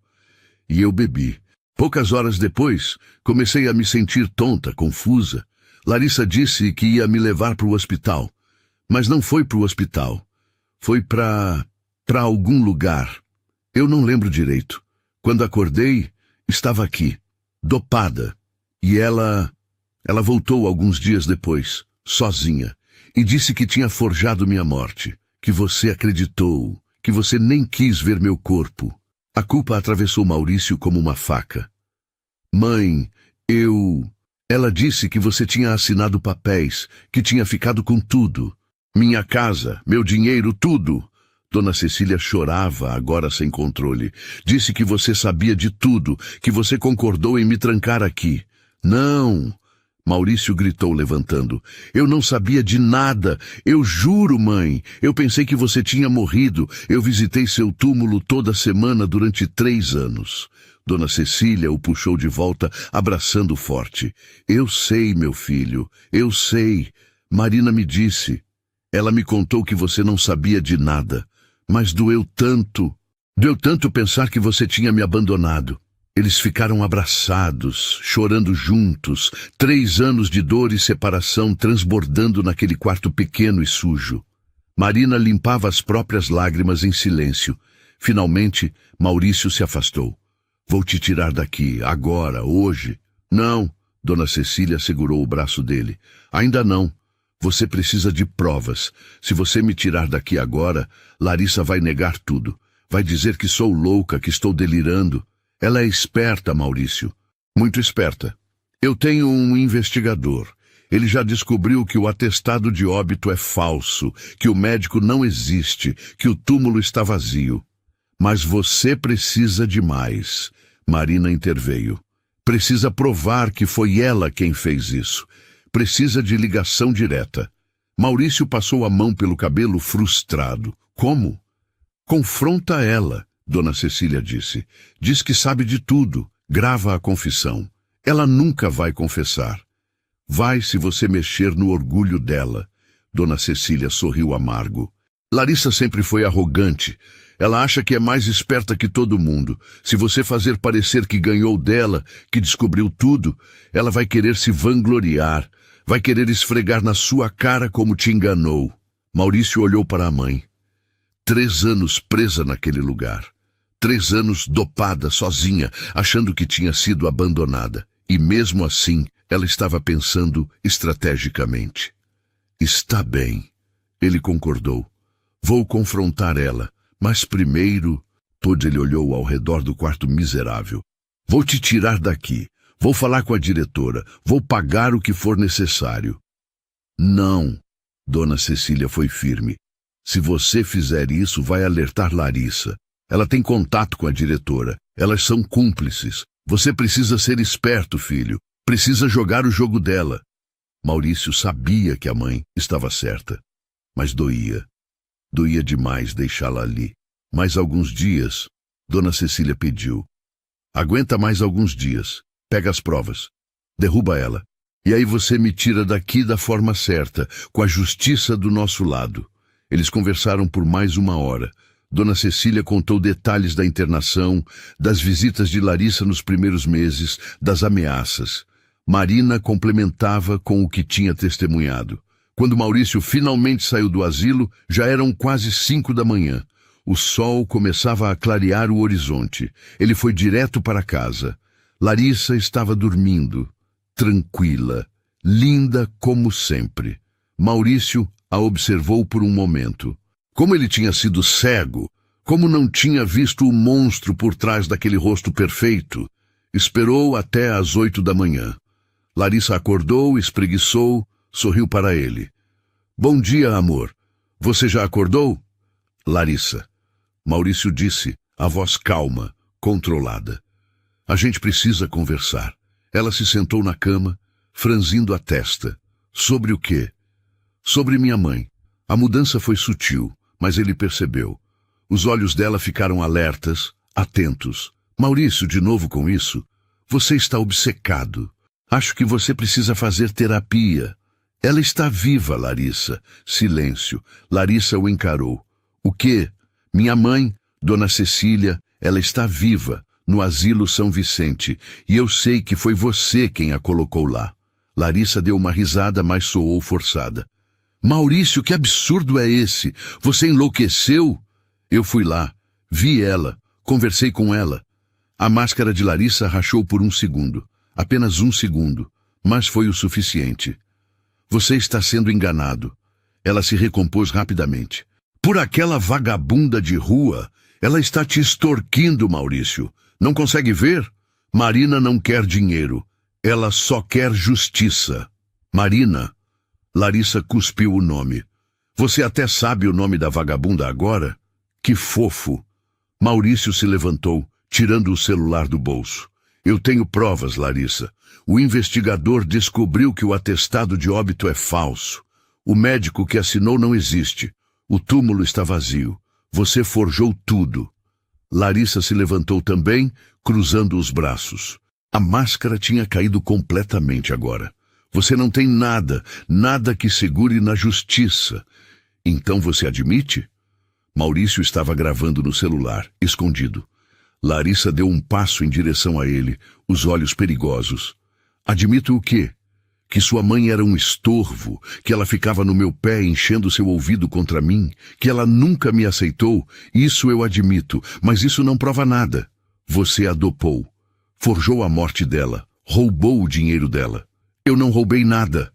E eu bebi. Poucas horas depois, comecei a me sentir tonta, confusa. Larissa disse que ia me levar para o hospital. Mas não foi para o hospital. Foi para algum lugar. Eu não lembro direito. Quando acordei, estava aqui, dopada. E ela voltou alguns dias depois, sozinha, e disse que tinha forjado minha morte, que você acreditou, que você nem quis ver meu corpo. A culpa atravessou Maurício como uma faca. Mãe, Ela disse que você tinha assinado papéis, que tinha ficado com tudo. Minha casa, meu dinheiro, tudo. Dona Cecília chorava, agora sem controle. Disse que você sabia de tudo, que você concordou em me trancar aqui. Não! Maurício gritou, levantando. Eu não sabia de nada. Eu juro, mãe. Eu pensei que você tinha morrido. Eu visitei seu túmulo toda semana durante 3 anos. Dona Cecília o puxou de volta, abraçando forte. Eu sei, meu filho. Eu sei. Marina me disse. Ela me contou que você não sabia de nada. Mas doeu tanto. Doeu tanto pensar que você tinha me abandonado. Eles ficaram abraçados, chorando juntos, 3 anos de dor e separação transbordando naquele quarto pequeno e sujo. Marina limpava as próprias lágrimas em silêncio. Finalmente, Maurício se afastou. Vou te tirar daqui, agora, hoje. Não, Dona Cecília segurou o braço dele. Ainda não. Você precisa de provas. Se você me tirar daqui agora, Larissa vai negar tudo. Vai dizer que sou louca, que estou delirando. Ela é esperta, Maurício. Muito esperta. Eu tenho um investigador. Ele já descobriu que o atestado de óbito é falso, que o médico não existe, que o túmulo está vazio. Mas você precisa de mais. Marina interveio. Precisa provar que foi ela quem fez isso. Precisa de ligação direta. Maurício passou a mão pelo cabelo frustrado. Como? Confronta ela. Dona Cecília disse. Diz que sabe de tudo. Grava a confissão. Ela nunca vai confessar. Vai se você mexer no orgulho dela. Dona Cecília sorriu amargo. Larissa sempre foi arrogante. Ela acha que é mais esperta que todo mundo. Se você fazer parecer que ganhou dela, que descobriu tudo, ela vai querer se vangloriar. Vai querer esfregar na sua cara como te enganou. Maurício olhou para a mãe. 3 anos presa naquele lugar. 3 anos dopada, sozinha, achando que tinha sido abandonada. E mesmo assim, ela estava pensando estrategicamente. Está bem, ele concordou. Vou confrontar ela, mas primeiro... Todd ele olhou ao redor do quarto miserável. Vou te tirar daqui. Vou falar com a diretora. Vou pagar o que for necessário. Não, Dona Cecília foi firme. Se você fizer isso, vai alertar Larissa. Ela tem contato com a diretora. Elas são cúmplices. Você precisa ser esperto, filho. Precisa jogar o jogo dela. Maurício sabia que a mãe estava certa. Mas doía. Doía demais deixá-la ali. Mais alguns dias, Dona Cecília pediu. Aguenta mais alguns dias. Pega as provas. Derruba ela. E aí você me tira daqui da forma certa, com a justiça do nosso lado. Eles conversaram por mais 1 hora. Dona Cecília contou detalhes da internação, das visitas de Larissa nos primeiros meses, das ameaças. Marina complementava com o que tinha testemunhado. Quando Maurício finalmente saiu do asilo, já eram quase 5 da manhã. O sol começava a clarear o horizonte. Ele foi direto para casa. Larissa estava dormindo, tranquila, linda como sempre. Maurício a observou por um momento. Como ele tinha sido cego, como não tinha visto o monstro por trás daquele rosto perfeito, esperou até às 8 da manhã. Larissa acordou, espreguiçou, sorriu para ele. Bom dia, amor. Você já acordou? Larissa. Maurício disse, a voz calma, controlada. A gente precisa conversar. Ela se sentou na cama, franzindo a testa. Sobre o quê? Sobre minha mãe. A mudança foi sutil, mas ele percebeu. Os olhos dela ficaram alertas, atentos. Maurício, de novo com isso? Você está obcecado. Acho que você precisa fazer terapia. Ela está viva, Larissa. Silêncio. Larissa o encarou. O quê? Minha mãe, Dona Cecília, ela está viva. no asilo São Vicente, e eu sei que foi você quem a colocou lá. Larissa deu uma risada, mas soou forçada. Maurício, que absurdo é esse? Você enlouqueceu? Eu fui lá, vi ela, conversei com ela. A máscara de Larissa rachou por 1 segundo, apenas 1 segundo, mas foi o suficiente. Você está sendo enganado. Ela se recompôs rapidamente. Por aquela vagabunda de rua, ela está te extorquindo, Maurício. Não consegue ver? Marina não quer dinheiro. Ela só quer justiça. Marina. Larissa cuspiu o nome. Você até sabe o nome da vagabunda agora? Que fofo. Maurício se levantou, tirando o celular do bolso. Eu tenho provas, Larissa. O investigador descobriu que o atestado de óbito é falso. O médico que assinou não existe. O túmulo está vazio. Você forjou tudo. Larissa se levantou também, cruzando os braços. A máscara tinha caído completamente agora. Você não tem nada, nada que segure na justiça. Então você admite? Maurício estava gravando no celular, escondido. Larissa deu um passo em direção a ele, os olhos perigosos. Admito o quê? Que sua mãe era um estorvo, que ela ficava no meu pé enchendo seu ouvido contra mim, que ela nunca me aceitou, isso eu admito, mas isso não prova nada. Você a dopou, forjou a morte dela, roubou o dinheiro dela. Eu não roubei nada.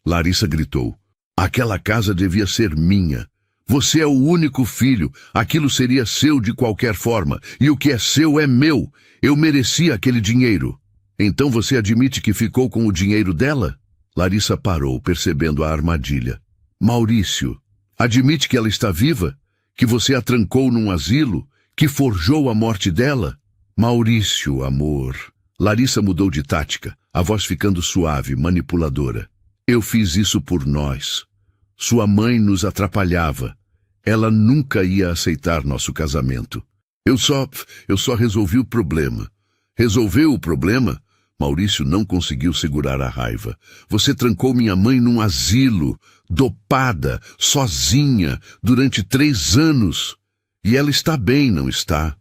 Larissa gritou. Aquela casa devia ser minha. Você é o único filho, aquilo seria seu de qualquer forma, e o que é seu é meu. Eu merecia aquele dinheiro. Então você admite que ficou com o dinheiro dela? Larissa parou, percebendo a armadilha. Maurício, admite que ela está viva? Que você a trancou num asilo? Que forjou a morte dela? Maurício, amor. Larissa mudou de tática, a voz ficando suave, manipuladora. Eu fiz isso por nós. Sua mãe nos atrapalhava. Ela nunca ia aceitar nosso casamento. Eu só resolvi o problema. Resolveu o problema? Maurício não conseguiu segurar a raiva. Você trancou minha mãe num asilo, dopada, sozinha, durante 3 anos. E ela está bem, não está?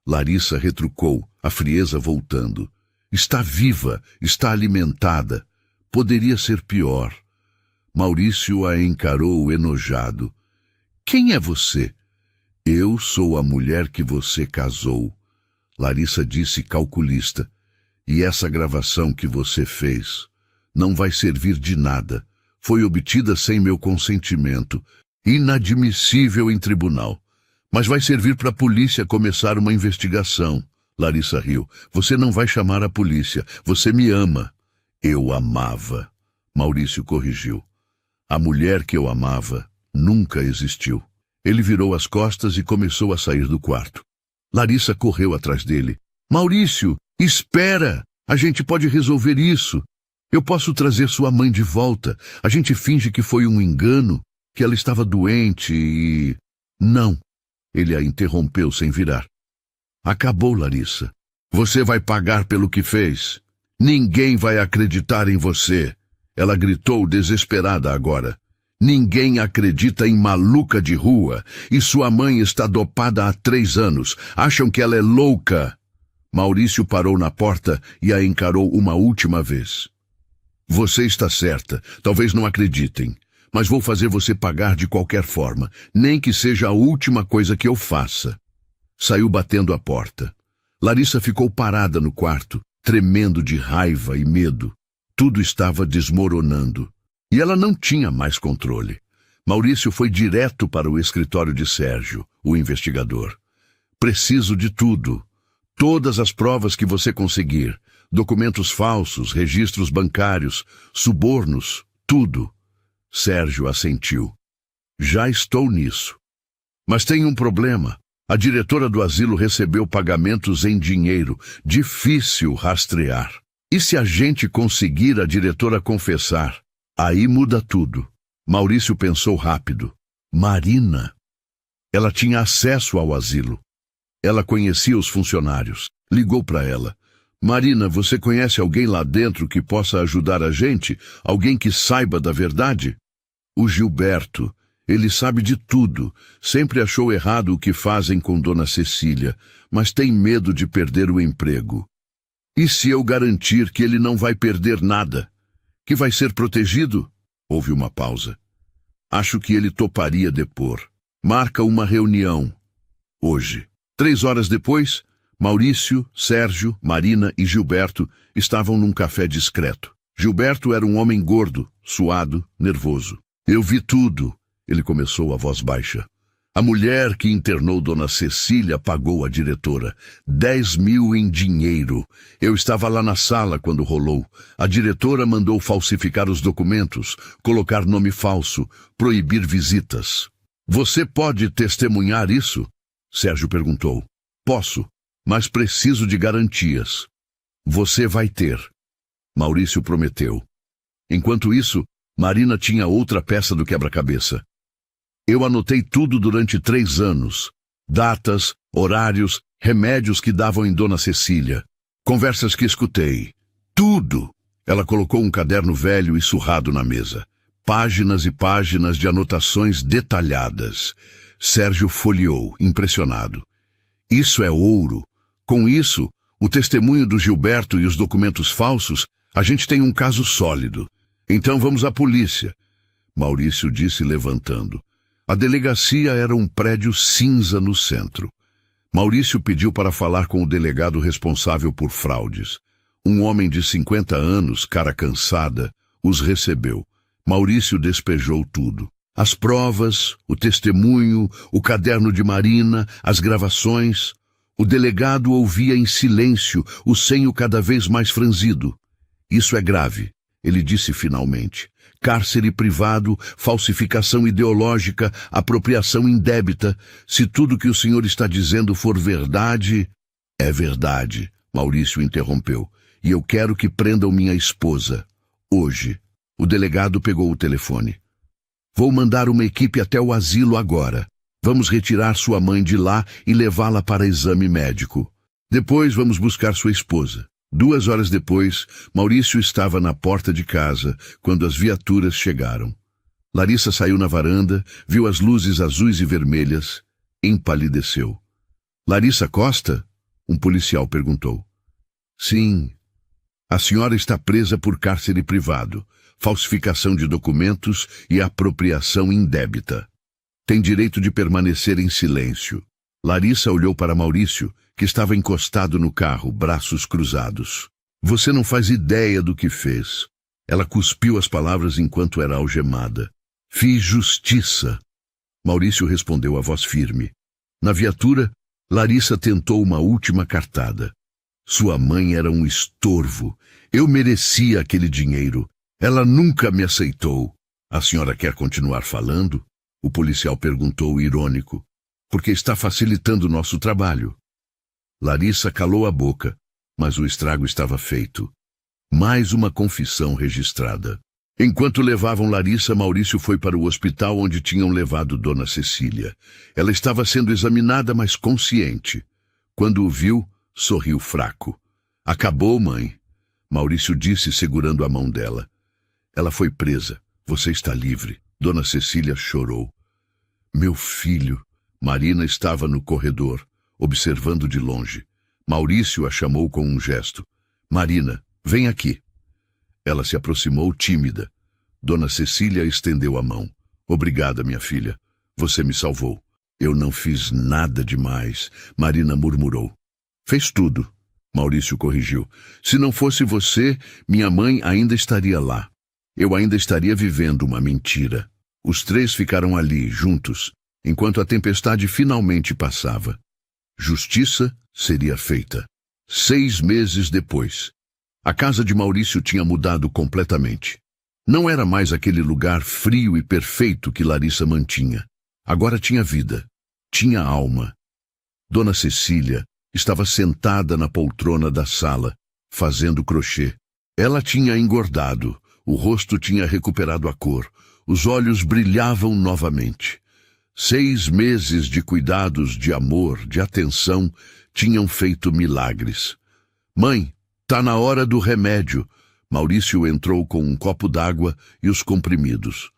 Larissa retrucou, a frieza voltando. Está viva, está alimentada. Poderia ser pior. Maurício a encarou enojado. Quem é você? Eu sou a mulher que você casou. Larissa disse calculista. E essa gravação que você fez não vai servir de nada. Foi obtida sem meu consentimento. Inadmissível em tribunal. Mas vai servir para a polícia começar uma investigação. Larissa riu. Você não vai chamar a polícia. Você me ama. Eu amava. Maurício corrigiu. A mulher que eu amava nunca existiu. Ele virou as costas e começou a sair do quarto. Larissa correu atrás dele. Maurício, espera! A gente pode resolver isso. Eu posso trazer sua mãe de volta. A gente finge que foi um engano, que ela estava doente e... Não. Ele a interrompeu sem virar. Acabou, Larissa. Você vai pagar pelo que fez. Ninguém vai acreditar em você. Ela gritou desesperada agora. Ninguém acredita em maluca de rua. E sua mãe está dopada há 3 anos. Acham que ela é louca. Maurício parou na porta e a encarou uma última vez. Você está certa. Talvez não acreditem. Mas vou fazer você pagar de qualquer forma. Nem que seja a última coisa que eu faça. Saiu batendo a porta. Larissa ficou parada no quarto, tremendo de raiva e medo. Tudo estava desmoronando. E ela não tinha mais controle. Maurício foi direto para o escritório de Sérgio, o investigador. Preciso de tudo. Todas as provas que você conseguir. Documentos falsos, registros bancários, subornos, tudo. Sérgio assentiu. Já estou nisso. Mas tem um problema. A diretora do asilo recebeu pagamentos em dinheiro. Difícil rastrear. E se a gente conseguir a diretora confessar? Aí muda tudo. Maurício pensou rápido. Marina. Ela tinha acesso ao asilo. Ela conhecia os funcionários. Ligou para ela. Marina, você conhece alguém lá dentro que possa ajudar a gente? Alguém que saiba da verdade? O Gilberto. Ele sabe de tudo. Sempre achou errado o que fazem com Dona Cecília, mas tem medo de perder o emprego. E se eu garantir que ele não vai perder nada? Que vai ser protegido? Houve uma pausa. Acho que ele toparia depor. Marca uma reunião. Hoje. 3 horas depois, Maurício, Sérgio, Marina e Gilberto estavam num café discreto. Gilberto era um homem gordo, suado, nervoso. Eu vi tudo, ele começou a voz baixa. A mulher que internou Dona Cecília pagou a diretora 10 mil em dinheiro. Eu estava lá na sala quando rolou. A diretora mandou falsificar os documentos, colocar nome falso, proibir visitas. Você pode testemunhar isso? Sérgio perguntou. Posso, mas preciso de garantias. Você vai ter. Maurício prometeu. Enquanto isso, Marina tinha outra peça do quebra-cabeça. Eu anotei tudo durante 3 anos. Datas, horários, remédios que davam em Dona Cecília. Conversas que escutei. Tudo! Ela colocou um caderno velho e surrado na mesa. Páginas e páginas de anotações detalhadas. Sérgio folheou, impressionado. Isso é ouro. Com isso, o testemunho do Gilberto e os documentos falsos, a gente tem um caso sólido. Então vamos à polícia. Maurício disse levantando. A delegacia era um prédio cinza no centro. Maurício pediu para falar com o delegado responsável por fraudes. Um homem de 50 anos, cara cansada, os recebeu. Maurício despejou tudo. As provas, o testemunho, o caderno de Marina, as gravações. O delegado ouvia em silêncio, o senho cada vez mais franzido. Isso é grave, ele disse finalmente. Cárcere privado, falsificação ideológica, apropriação indébita. Se tudo que o senhor está dizendo for verdade... É verdade, Maurício interrompeu. E eu quero que prendam minha esposa. Hoje. O delegado pegou o telefone. Vou mandar uma equipe até o asilo agora. Vamos retirar sua mãe de lá e levá-la para exame médico. Depois vamos buscar sua esposa. 2 horas depois, Maurício estava na porta de casa, quando as viaturas chegaram. Larissa saiu na varanda, viu as luzes azuis e vermelhas, empalideceu. Larissa Costa? Um policial perguntou. Sim. A senhora está presa por cárcere privado, falsificação de documentos e apropriação indébita. Tem direito de permanecer em silêncio. Larissa olhou para Maurício, que estava encostado no carro, braços cruzados. Você não faz ideia do que fez. Ela cuspiu as palavras enquanto era algemada. Fiz justiça. Maurício respondeu a voz firme. Na viatura, Larissa tentou uma última cartada. Sua mãe era um estorvo. Eu merecia aquele dinheiro. Ela nunca me aceitou. A senhora quer continuar falando? O policial perguntou irônico. Porque está facilitando nosso trabalho. Larissa calou a boca, mas o estrago estava feito. Mais uma confissão registrada. Enquanto levavam Larissa, Maurício foi para o hospital onde tinham levado Dona Cecília. Ela estava sendo examinada, mas consciente. Quando o viu, sorriu fraco. Acabou, mãe. Maurício disse, segurando a mão dela. Ela foi presa. Você está livre. Dona Cecília chorou. Meu filho. Marina estava no corredor, observando de longe. Maurício a chamou com um gesto. Marina, vem aqui. Ela se aproximou tímida. Dona Cecília estendeu a mão. Obrigada, minha filha. Você me salvou. Eu não fiz nada demais, Marina murmurou. Fez tudo, Maurício corrigiu. Se não fosse você, minha mãe ainda estaria lá. Eu ainda estaria vivendo uma mentira. Os 3 ficaram ali, juntos, enquanto a tempestade finalmente passava. Justiça seria feita. 6 meses depois. A casa de Maurício tinha mudado completamente. Não era mais aquele lugar frio e perfeito que Larissa mantinha. Agora tinha vida. Tinha alma. Dona Cecília estava sentada na poltrona da sala, fazendo crochê. Ela tinha engordado, o rosto tinha recuperado a cor, os olhos brilhavam novamente. 6 meses de cuidados, de amor, de atenção, tinham feito milagres. Mãe, tá na hora do remédio. Maurício entrou com um copo d'água e os comprimidos.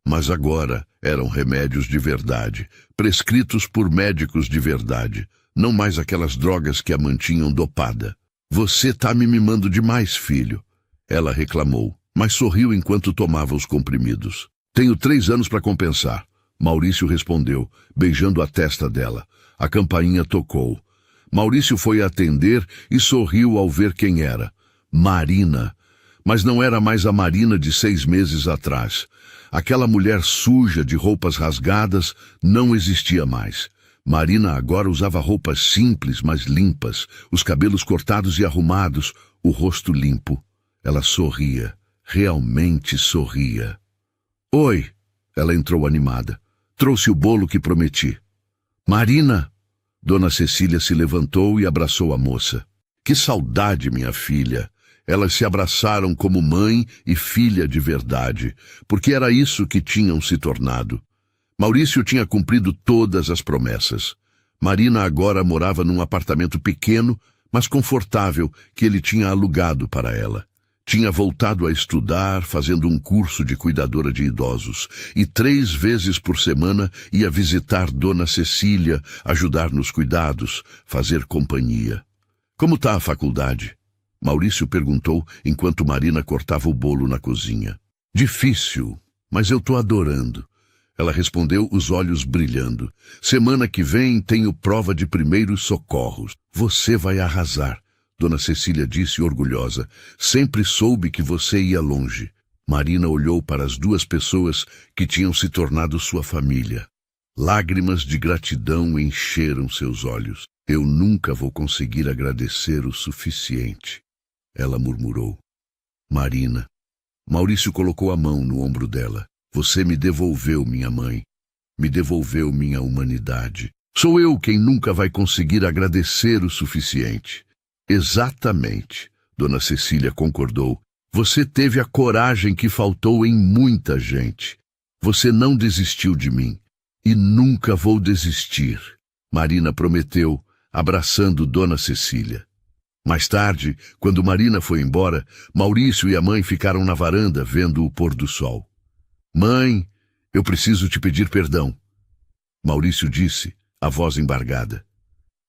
Mas agora Eram remédios de verdade, prescritos por médicos de verdade, não mais aquelas drogas que a mantinham dopada. Você tá me mimando demais, filho, ela reclamou, mas sorriu enquanto tomava os comprimidos. Tenho 3 anos para compensar, Maurício respondeu, beijando a testa dela. A campainha tocou. Maurício foi atender e sorriu ao ver quem era. Marina. Mas não era mais a Marina de 6 meses atrás. Aquela mulher suja de roupas rasgadas não existia mais. Marina agora usava roupas simples, mas limpas, os cabelos cortados e arrumados, o rosto limpo. Ela sorria, realmente sorria. Oi, ela entrou animada. Trouxe o bolo que prometi. Marina! Dona Cecília se levantou e abraçou a moça. Que saudade, minha filha! Elas se abraçaram como mãe e filha de verdade, porque era isso que tinham se tornado. Maurício tinha cumprido todas as promessas. Marina agora morava num apartamento pequeno, mas confortável, que ele tinha alugado para ela. Tinha voltado a estudar, fazendo um curso de cuidadora de idosos, e 3 vezes por semana ia visitar Dona Cecília, ajudar nos cuidados, fazer companhia. Como está a faculdade? Maurício perguntou enquanto Marina cortava o bolo na cozinha. Difícil, mas eu estou adorando. Ela respondeu, os olhos brilhando. Semana que vem tenho prova de primeiros socorros. Você vai arrasar, Dona Cecília disse orgulhosa. Sempre soube que você ia longe. Marina olhou para as 2 pessoas que tinham se tornado sua família. Lágrimas de gratidão encheram seus olhos. Eu nunca vou conseguir agradecer o suficiente, ela murmurou. Marina. Maurício colocou a mão no ombro dela. Você me devolveu minha mãe. Me devolveu minha humanidade. Sou eu quem nunca vai conseguir agradecer o suficiente. Exatamente, Dona Cecília concordou. Você teve a coragem que faltou em muita gente. Você não desistiu de mim. E nunca vou desistir, Marina prometeu, abraçando Dona Cecília. Mais tarde, quando Marina foi embora, Maurício e a mãe ficaram na varanda vendo o pôr do sol. Mãe, eu preciso te pedir perdão, Maurício disse, a voz embargada.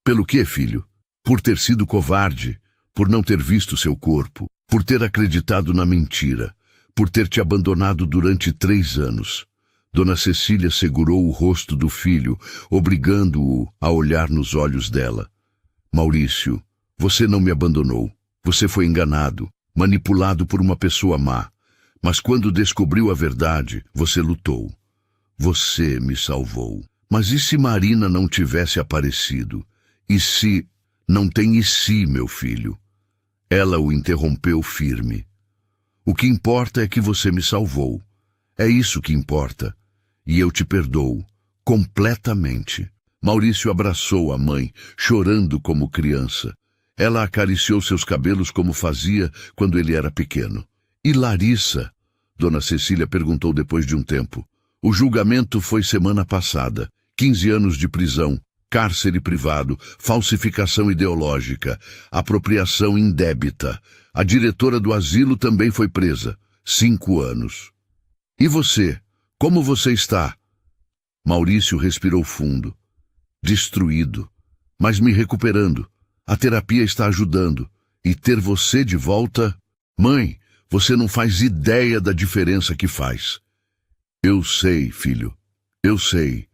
Pelo quê, filho? Por ter sido covarde, por não ter visto seu corpo, por ter acreditado na mentira, por ter te abandonado durante 3 anos. Dona Cecília segurou o rosto do filho, obrigando-o a olhar nos olhos dela. Maurício, você não me abandonou. Você foi enganado, manipulado por uma pessoa má. Mas quando descobriu a verdade, você lutou. Você me salvou. Mas e se Marina não tivesse aparecido? E se... Não tem e se, meu filho. Ela o interrompeu firme. O que importa é que você me salvou. É isso que importa. E eu te perdoo. Completamente. Maurício abraçou a mãe, chorando como criança. Ela acariciou seus cabelos como fazia quando ele era pequeno. E Larissa? Dona Cecília perguntou depois de um tempo. O julgamento foi semana passada. 15 anos de prisão, cárcere privado, falsificação ideológica, apropriação indébita. A diretora do asilo também foi presa. 5 anos. E você? Como você está? Maurício respirou fundo. Destruído, mas me recuperando. A terapia está ajudando. E ter você de volta... Mãe, você não faz ideia da diferença que faz. Eu sei, filho. Eu sei.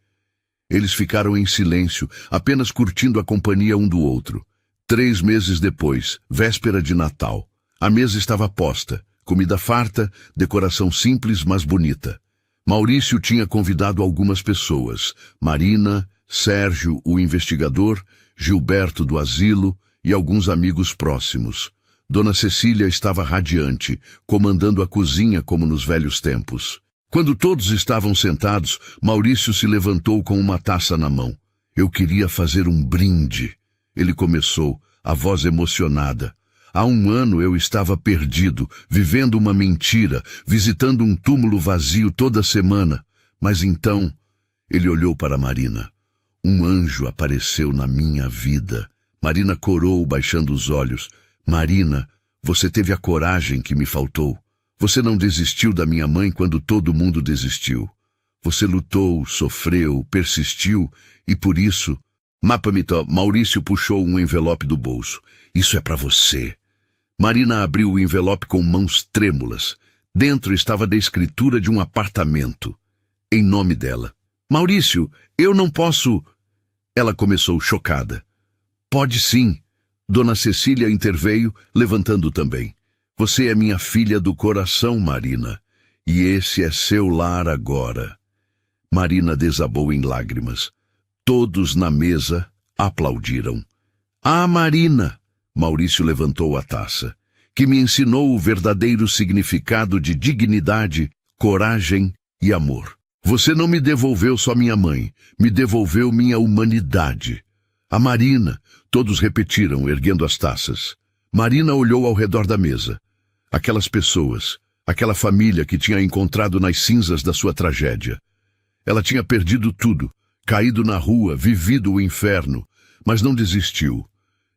Eles ficaram em silêncio, apenas curtindo a companhia um do outro. 3 meses depois, véspera de Natal. A mesa estava posta. Comida farta, decoração simples, mas bonita. Maurício tinha convidado algumas pessoas. Marina, Sérgio, o investigador, Gilberto do asilo e alguns amigos próximos. Dona Cecília estava radiante, comandando a cozinha como nos velhos tempos. Quando todos estavam sentados, Maurício se levantou com uma taça na mão. Eu queria fazer um brinde. Ele começou, a voz emocionada. Há 1 ano eu estava perdido, vivendo uma mentira, visitando um túmulo vazio toda semana. Mas então, ele olhou para Marina. Um anjo apareceu na minha vida. Marina corou, baixando os olhos. Marina, você teve a coragem que me faltou. Você não desistiu da minha mãe quando todo mundo desistiu. Você lutou, sofreu, persistiu e por isso... Mapamito, Maurício puxou um envelope do bolso. Isso é para você. Marina abriu o envelope com mãos trêmulas. Dentro estava a escritura de um apartamento. Em nome dela. Maurício, eu não posso... Ela começou chocada. Pode sim. Dona Cecília interveio, levantando também. Você é minha filha do coração, Marina. E esse é seu lar agora. Marina desabou em lágrimas. Todos na mesa aplaudiram. Ah, Marina! Maurício levantou a taça, que me ensinou o verdadeiro significado de dignidade, coragem e amor. Você não me devolveu só minha mãe, me devolveu minha humanidade. A Marina, todos repetiram, erguendo as taças. Marina olhou ao redor da mesa. Aquelas pessoas, aquela família que tinha encontrado nas cinzas da sua tragédia. Ela tinha perdido tudo, caído na rua, vivido o inferno, mas não desistiu.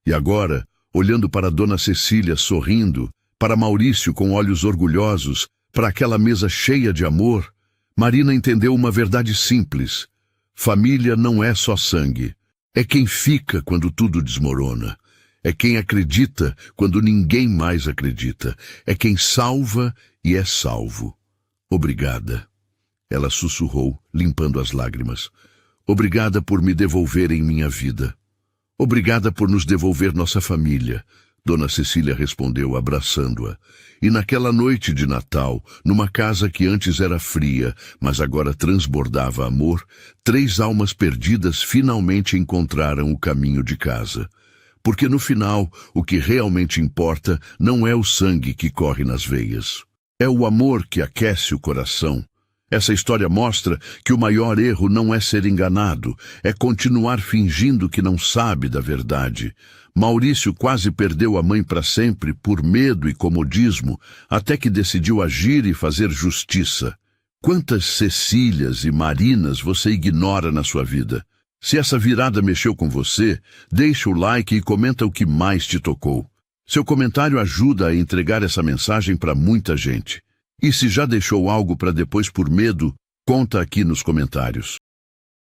E agora, olhando para Dona Cecília sorrindo, para Maurício com olhos orgulhosos, para aquela mesa cheia de amor, Marina entendeu uma verdade simples. Família não é só sangue. É quem fica quando tudo desmorona. É quem acredita quando ninguém mais acredita. É quem salva e é salvo. Obrigada. Ela sussurrou, limpando as lágrimas. Obrigada por me devolverem minha vida. Obrigada por nos devolver nossa família. Dona Cecília respondeu, abraçando-a. E naquela noite de Natal, numa casa que antes era fria, mas agora transbordava amor, 3 almas perdidas finalmente encontraram o caminho de casa. Porque no final, o que realmente importa não é o sangue que corre nas veias. É o amor que aquece o coração. Essa história mostra que o maior erro não é ser enganado, é continuar fingindo que não sabe da verdade. Maurício quase perdeu a mãe para sempre por medo e comodismo, até que decidiu agir e fazer justiça. Quantas Cecílias e Marinas você ignora na sua vida? Se essa virada mexeu com você, deixa o like e comenta o que mais te tocou. Seu comentário ajuda a entregar essa mensagem para muita gente. E se já deixou algo para depois por medo, conta aqui nos comentários.